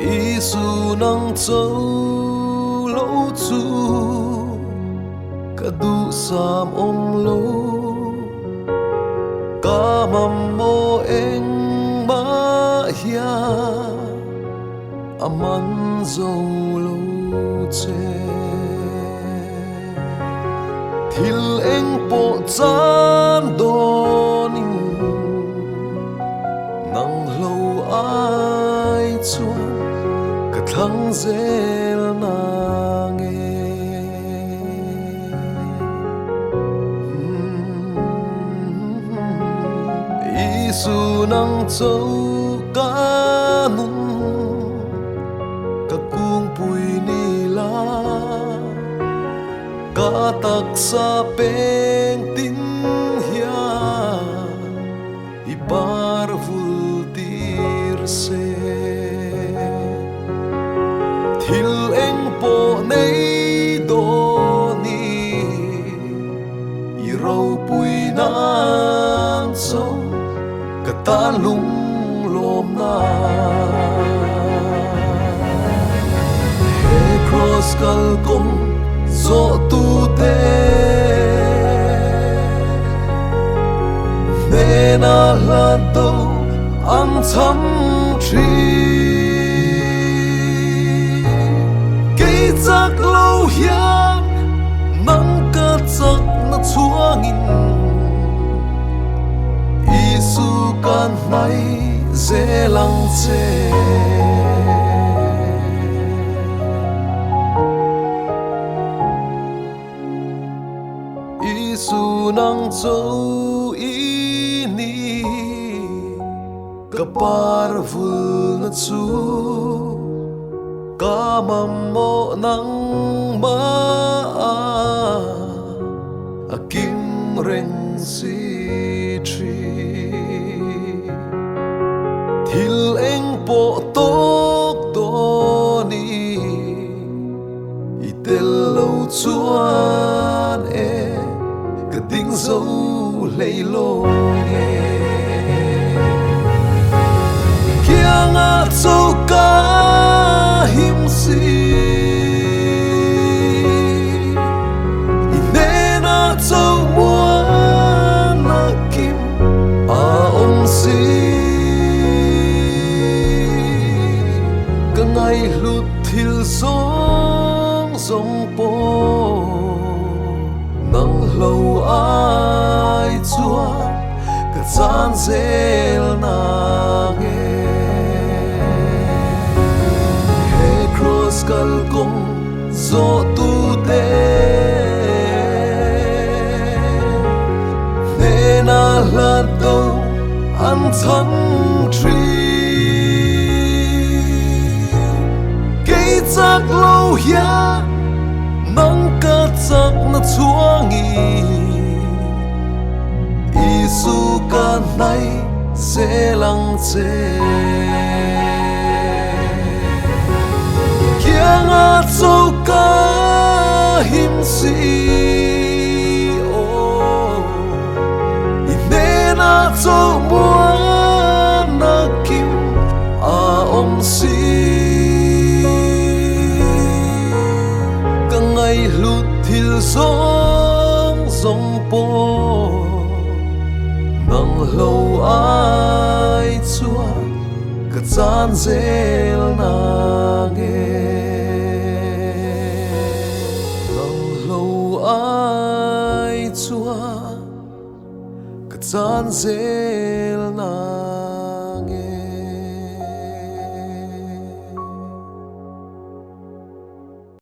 Isu nang châu lỗ chu cả du sam lo cả mầm mô em ma hia aman dâu lo che thil em bộ chan donin nang hloh ai chuan cả thăng zel na nghe Isu nang châu ca nun cả cung bùi ni la cả tắc sa beng tin hia ipar vultir se thil eng po nei do ni i rau pui nan châu cả ta lung lom na he cross kal kom zo tu te ne na la do an cham tri ke chak lo hian nang ka chak na chuangin Isu kan nai zelang che Isu nang châu ini kapar vul na chu kamam mo nang ma akim reng si thil eng po tok do ni itel lo chuan ka ding zo leilo nge kiang a châu ca him si inena châu mua na kim a om si ngày lụt thil song song po nang hloh ai chuan cả chan zel na nghe he cross kal kom zo tu te ne na la do an cham tri chak lo hia nang ka chak na chuangi Isu ka nai zelang che kiang a châu ca him si o inena châu mua na kim a om si ngày lụt thil song song po nang hloh ai chuan cả chan zel na nghe nang hloh ai chuan cả chan zel na